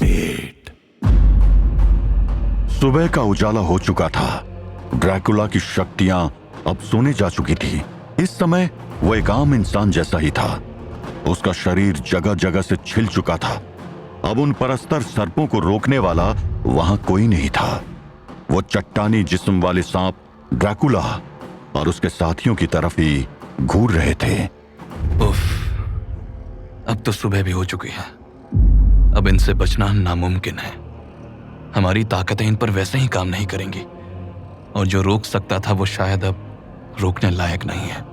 पेट। सुबह का उजाला हो चुका था। ड्रैकुला की शक्तियां अब सोने जा चुकी थी। इस समय वो एक आम इंसान जैसा ही था। उसका शरीर जगह जगह से छिल चुका था। अब उन परस्तर सर्पों को रोकने वाला वहां कोई नहीं था। वो चट्टानी जिस्म वाले सांप ड्रैकुला और उसके साथियों की तरफ ही घूर रहे थे। उफ, अब तो सुबह भी हो चुकी है। अब इनसे बचना नामुमकिन है। हमारी ताकतें इन पर वैसे ही काम नहीं करेंगी, और जो रोक सकता था वो शायद अब रोकने लायक नहीं है।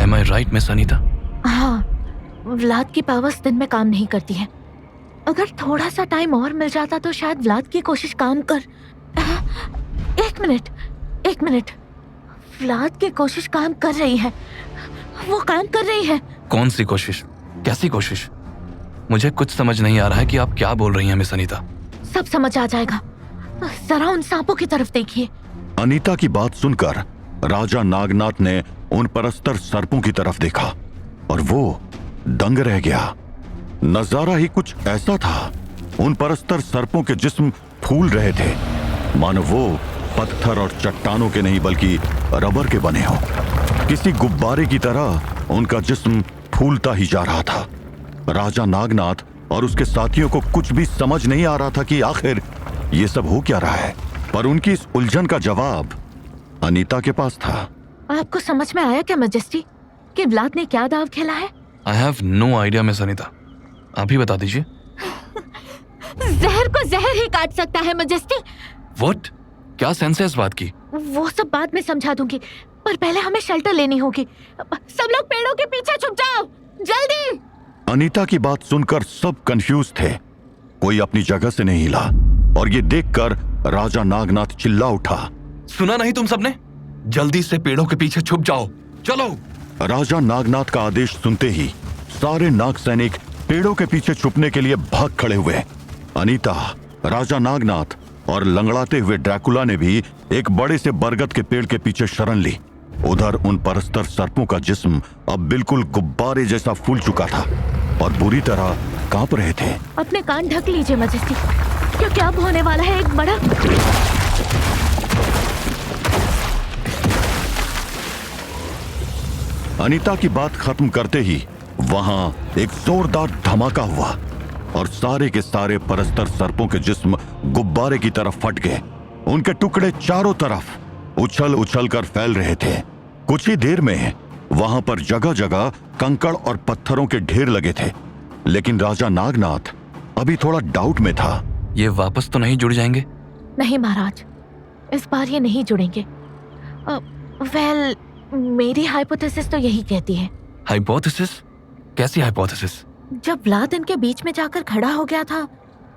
Am I right, miss Anita? हाँ, व्लाद की पावर्स दिन में काम नहीं करती है। अगर थोड़ा सा टाइम और मिल जाता तो शायद व्लाद की कोशिश काम कर। एक मिनट। व्लाद की कोशिश काम कर रही है। वो काम कर रही है। कौन सी कोशिश? कैसी कोशिश? मुझे कुछ समझ नहीं आ रहा है कि आप क्या बोल रही हैं, मिस अनीता। सब समझ आ जाएगा। जरा उन सांपों की तरफ देखिए। अनीता की बात सुनकर राजा नागनाथ ने उन परस्तर सर्पों की तरफ देखा और वो दंग रह गया। नजारा ही कुछ ऐसा था। उन परस्तर सर्पों के जिस्म फूल रहे थे, मानो वो पत्थर और चट्टानों के नहीं बल्कि रबर के बने हो। किसी गुब्बारे की तरह उनका जिस्म फूलता ही जा रहा था। राजा नागनाथ और उसके साथियों को कुछ भी समझ नहीं आ रहा था कि आखिर ये सब हो क्या रहा है, पर उनकी इस उलझन का जवाब अनीता के पास था। आपको समझ में आया क्या मैजेस्टी कि व्लाद ने क्या दाव खेला है? I have no idea, miss Anita. आप ही बता दीजिए। जहर को जहर ही काट सकता है मैजेस्टी। व्हाट? क्या सेंस है इस बात की? वो सब बाद में समझा दूंगी, पर पहले हमें शेल्टर लेनी होगी। सब लोग पेड़ों के पीछे छुप जाओ, जल्दी। अनीता की बात सुनकर सब कंफ्यूज थे। कोई अपनी जगह से नहीं हिला और ये देखकर राजा नागनाथ चिल्ला उठा। सुना नहीं तुम सबने? जल्दी से पेड़ों के पीछे छुप जाओ, चलो। राजा नागनाथ का आदेश सुनते ही सारे नाग सैनिक पेड़ों के पीछे छुपने के लिए भाग खड़े हुए। अनीता, राजा नागनाथ और लंगड़ाते हुए ड्रैकुला ने भी एक बड़े से बरगद के पेड़ के पीछे शरण ली। उधर उन परस्तर सर्पों का जिस्म अब बिल्कुल गुब्बारे जैसा फूल चुका था और बुरी तरह कांप रहे थे। अपने कान ढक लीजिए मैजेस्टी, क्योंकि अब होने वाला है एक बड़ा। अनीता की बात खत्म करते ही वहां एक जोरदार धमाका हुआ और सारे के सारे परस्तर सर्पों के जिस्म गुब्बारे की तरफ फट गए। उनके टुकड़े चारों तरफ उछल उछल कर फैल रहे थे। कुछ ही देर में वहां पर जगह जगह कंकड़ और पत्थरों के ढेर लगे थे, लेकिन राजा नागनाथ अभी थोड़ा डाउट में था। ये वापस तो नहीं जुड़ जाएंगे? नहीं महाराज, इस बार ये नहीं जुड़ेंगे। वेल, मेरी हाइपोथेसिस तो यही कहती है। हाइपोथेसिस? कैसी हाइपोथेसिस? जब व्लाद इनके बीच में जाकर खड़ा हो गया था,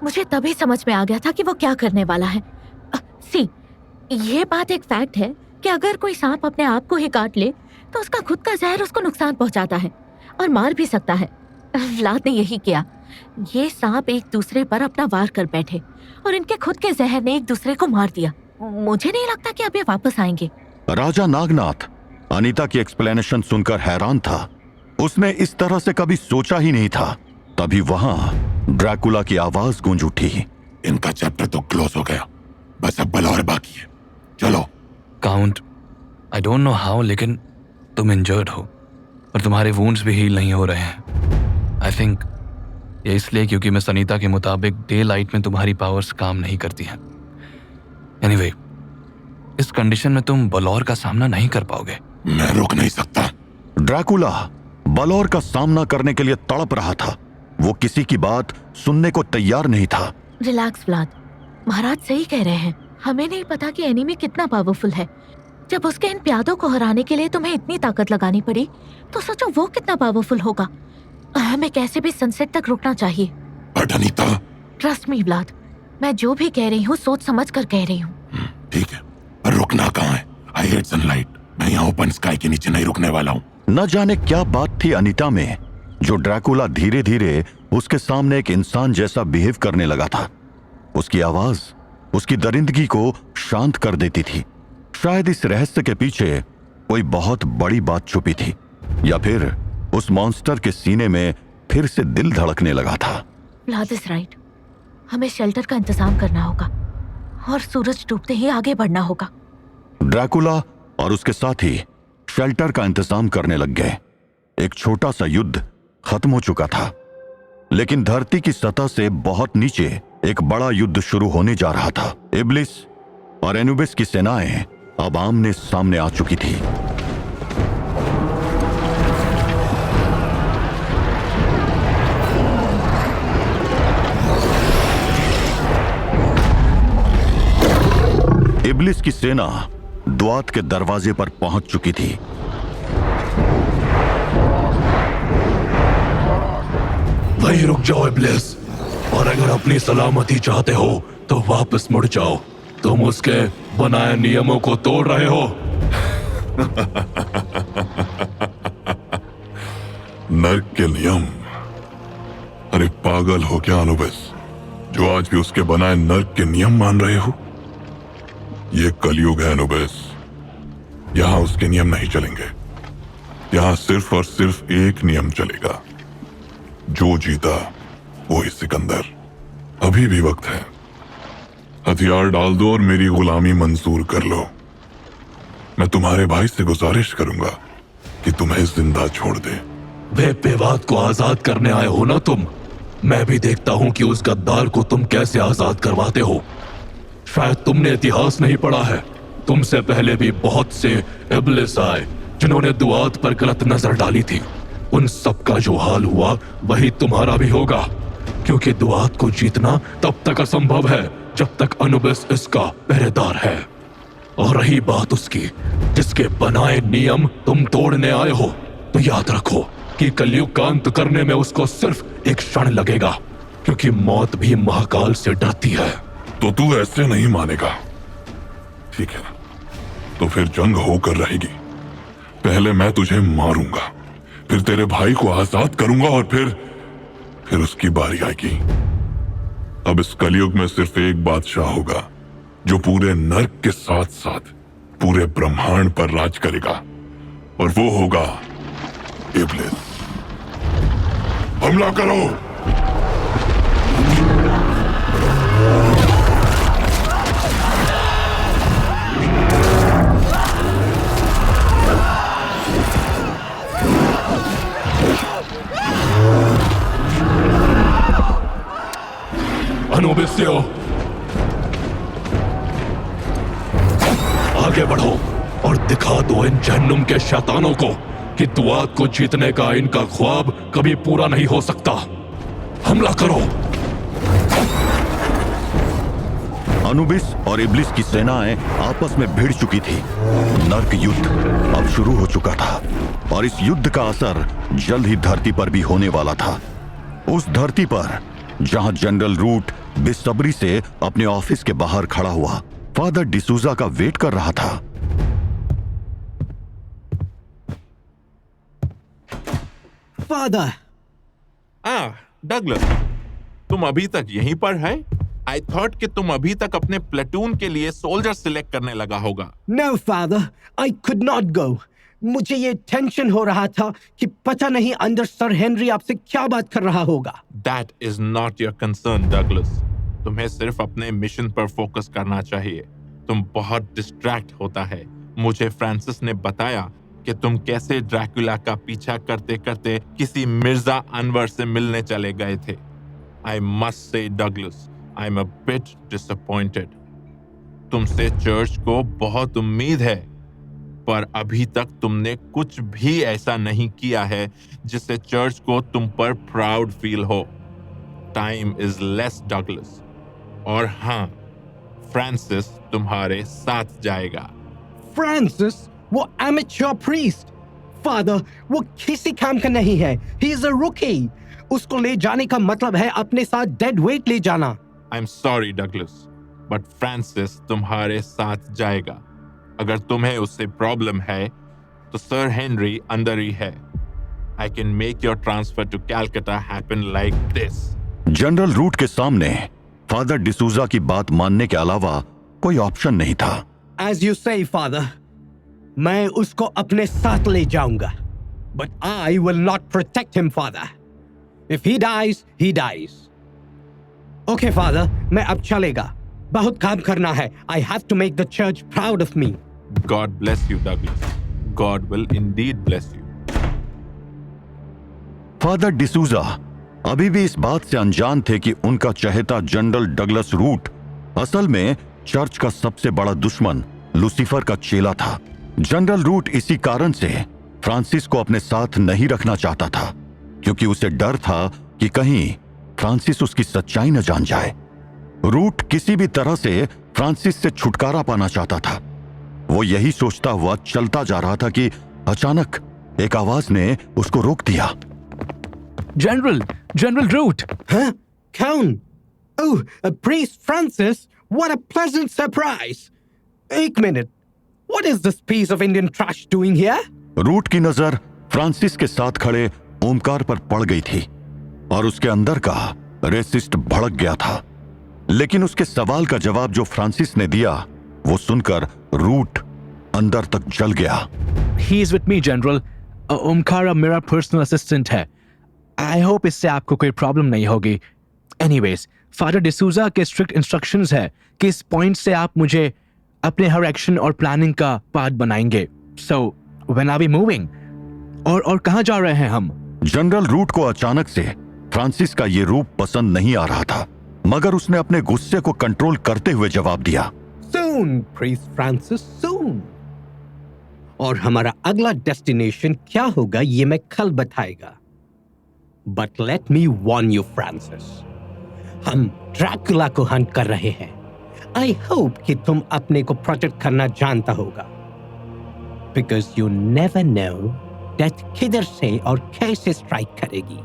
मुझे तभी समझ में आ गया था कि वो क्या करने वाला है। सी, ये बात एक फैक्ट है कि अगर कोई सांप अपने आप को ही काट ले तो उसका खुद का जहर उसको नुकसान पहुंचाता है और मार भी सकता है। व्लाद ने यही किया। ये सांप एक दूसरे पर अपना वार कर बैठे और इनके खुद के जहर ने एक दूसरे को मार दिया। मुझे नहीं लगता कि अब ये वापस आएंगे। राजा नागनाथ अनीता की एक्सप्लेनेशन सुनकर हैरान था। उसने इस तरह से कभी सोचा ही नहीं था। तभी वहां ड्रैकुला की आवाज गूंज उठी। इनका चैप्टर तो क्लोज हो गया, बस अब बलौर बाकी है, चलो। Count, I don't know how, लेकिन तुम इंजर्ड हो और तुम्हारे वुंड्स भी हील नहीं हो रहे हैं। आई थिंक ये इसलिए क्योंकि मिस अनीता के मुताबिक डे लाइट में तुम्हारी पावर्स काम नहीं करती हैं। एनीवे, इस कंडीशन में तुम बलौर का सामना नहीं कर पाओगे। मैं रुक नहीं सकता। ड्रैकुला बलौर का सामना करने के लिए तड़प रहा था। वो किसी की बात सुनने को तैयार नहीं था। रिलैक्स व्लाद, महाराज सही कह रहे हैं। हमें नहीं पता कि एनिमी कितना पावरफुल है। जब उसके इन प्यादों को हराने के लिए तुम्हें इतनी ताकत लगानी पड़ी, तो सोचो वो कितना पावरफुल होगा। हमें कैसे भी सनसेट तक रुकना चाहिए। But Anita, trust me Vlad, मैं जो भी कह रही हूँ सोच समझ कर कह रही हूँ। ठीक है, पर रुकना कहाँ है? I hate sunlight. मैं यहाँ ओपन स्काई के नीचे नहीं रुकने वाला हूँ। न जाने क्या बात थी अनीता में, जो ड्रैकुला धीरे धीरे उसके सामने एक इंसान जैसा बिहेव करने लगा था। उसकी आवाज उसकी दरिंदगी को शांत कर देती थी। शायद इस रहस्य के पीछे कोई बहुत बड़ी बात छुपी थी, या फिर उस मॉन्स्टर के सीने में फिर से दिल धड़कने लगा था। Vlad is right. हमें शेल्टर का इंतजाम करना होगा और सूरज डूबते ही आगे बढ़ना होगा। ड्रैकुला और उसके साथी शेल्टर का इंतजाम करने लग गए। एक छोटा सा युद्ध खत्म हो चुका था, लेकिन धरती की सतह से बहुत नीचे एक बड़ा युद्ध शुरू होने जा रहा था। इब्लिस और एनुबिस की सेनाएं अब आमने सामने आ चुकी थी। इब्लिस की सेना दुआत के दरवाजे पर पहुंच चुकी थी। वहीं रुक जाओ इब्लिस, और अगर अपनी सलामती चाहते हो तो वापस मुड़ जाओ। तुम उसके बनाए नियमों को तोड़ रहे हो। नर्क के नियम? अरे पागल हो क्या अनुबिस, जो आज भी उसके बनाए नर्क के नियम मान रहे हो? ये कलयुग है अनुबिस, यहां उसके नियम नहीं चलेंगे। यहां सिर्फ और सिर्फ एक नियम चलेगा, जो जीता वो ही सिकंदर। अभी भी वक्त है, हथियार डाल दो और मेरी गुलामी मंजूर कर लो। मैं तुम्हारे भाई से गुजारिश करूंगा कि तुम्हें जिंदा छोड़ दे। वे पेवाद को आजाद करने आए हो ना तुम? मैं भी देखता हूं कि उस गद्दार को तुम कैसे आजाद करवाते हो। शायद तुमने इतिहास नहीं पढ़ा है। तुमसे पहले भी बहुत से इब्लिस आए जिन्होंने दुआत पर गलत नजर डाली थी। उन सब का जो हाल हुआ वही तुम्हारा भी होगा, क्योंकि दुआत को जीतना तब तक असंभव है जब तक अनुबिस इसका पहरेदार है। और रही बात उसकी जिसके बनाए नियम तुम तोड़ने आए हो, तो याद रखो कि कलयुग का अंत करने में उसको सिर्फ एक क्षण लगेगा, क्योंकि मौत भी महाकाल से डरती है। तो तू ऐसे नहीं मानेगा, ठीक है? तो फिर जंग होकर रहेगी। पहले मैं तुझे मारूंगा, फिर तेरे भाई को आजाद करूंगा, और फिर उसकी बारी आएगी। अब इस कलयुग में सिर्फ एक बादशाह होगा जो पूरे नर्क के साथ साथ पूरे ब्रह्मांड पर राज करेगा, और वो होगा इब्लिस। हमला करो! अनुबिस्यो, आगे बढ़ो और दिखा दो इन जहन्नुम के शैतानों को कि दुआत को जीतने का इनका ख्वाब कभी पूरा नहीं हो सकता। हमला करो! अनुबिस और इब्लिस की सेनाएं आपस में भिड़ चुकी थी। नर्क युद्ध अब शुरू हो चुका था, और इस युद्ध का असर जल्द ही धरती पर भी होने वाला था। उस धरती पर जहां जनरल रूट बेसब्री से अपने ऑफिस के बाहर खड़ा हुआ फादर डिसूजा का वेट कर रहा था। फादर। डगलस, तुम अभी तक यहीं पर है? आई थॉट कि तुम अभी तक अपने प्लेटून के लिए सोल्जर सिलेक्ट करने लगा होगा। No father, I could not go. मुझे ये टेंशन हो रहा था कि पता नहीं अंदर सर हेनरी आपसे क्या बात कर रहा होगा। That is not your concern Douglas. तुम्हें सिर्फ अपने मिशन पर फोकस करना चाहिए। तुम बहुत डिस्ट्रैक्ट होता है। मुझे फ्रांसिस ने बताया कि तुम कैसे ड्रैकुला का पीछा करते करते किसी मिर्जा अनवर से मिलने चले गए थे। I must say Douglas, I am a bit disappointed. तुमसे चर्च को बहुत उम्मीद है, पर अभी तक तुमने कुछ भी ऐसा नहीं किया है जिससे चर्च को तुम पर प्राउड फील हो। Time is less Douglas. और हाँ, फ्रांसिस तुम्हारे साथ जाएगा। फ्रांसिस? वो एमेच्योर प्रीस्ट। फादर, वो किसी काम का नहीं है। ही इज अ रूकी। उसको ले जाने का मतलब है अपने साथ डेड वेट ले जाना। I am sorry Douglas, but Francis तुम्हारे साथ जाएगा। अगर तुम्हें उससे प्रॉब्लम है तो सर हेनरी अंदर ही है। I can make your transfer to Calcutta happen like this. General Root के सामने फादर डिसूजा की बात मानने के अलावा कोई ऑप्शन नहीं था। एज यू से फादर, मैं उसको अपने साथ ले जाऊंगा, but I will not protect him father. If he dies, he dies. Okay father, मैं अब चलेगा। बहुत काम करना है। I have to make the church proud of me. God bless you, Douglas. God will indeed bless you. Father D'Souza अभी भी इस बात से अनजान थे कि उनका चहेता जनरल डगलस रूट असल में चर्च का सबसे बड़ा दुश्मन लूसीफर का चेला था। जनरल रूट इसी कारण से फ्रांसिस को अपने साथ नहीं रखना चाहता था, क्योंकि उसे डर था कि कहीं फ्रांसिस उसकी सच्चाई न जान जाए। रूट किसी भी तरह से फ्रांसिस से छुटकारा पाना चाहता था। वो यही सोचता हुआ चलता जा रहा था कि अचानक एक आवाज ने उसको रोक दिया। General Root. Huh? कौन? Oh, Priest Francis, what a pleasant surprise. एक minute, what is this piece of Indian trash doing here? Root की नजर फ्रांसिस के साथ खड़े ओमकार पर पड़ गई थी और उसके अंदर का रेसिस्ट भड़क गया था। लेकिन उसके सवाल का जवाब जो फ्रांसिस ने दिया वो सुनकर रूट अंदर तक जल गया। He is with me general. Omkara मेरा पर्सनल असिस्टेंट है। आई होप इससे आपको कोई प्रॉब्लम नहीं होगी। एनीवेज, फादर डिसूजा के स्ट्रिक्ट इंस्ट्रक्शंस है कि इस पॉइंट से आप मुझे अपने हर एक्शन और प्लानिंग का पार्ट बनाएंगे। So when are we moving? और कहां जा रहे हैं हम? जनरल रूट को अचानक से फ्रांसिस का ये रूप पसंद नहीं आ रहा था, मगर उसने अपने गुस्से को कंट्रोल करते हुए जवाब दिया। Soon, Priest Francis, soon. और हमारा अगला डेस्टिनेशन क्या होगा ये मैं कल बताएगा। But let me warn you, Francis. हम ड्रैकुला को हंट कर रहे हैं। I hope कि तुम अपने को प्रोटेक्ट करना जानता होगा। Because you never know death किधर से और कैसे स्ट्राइक करेगी।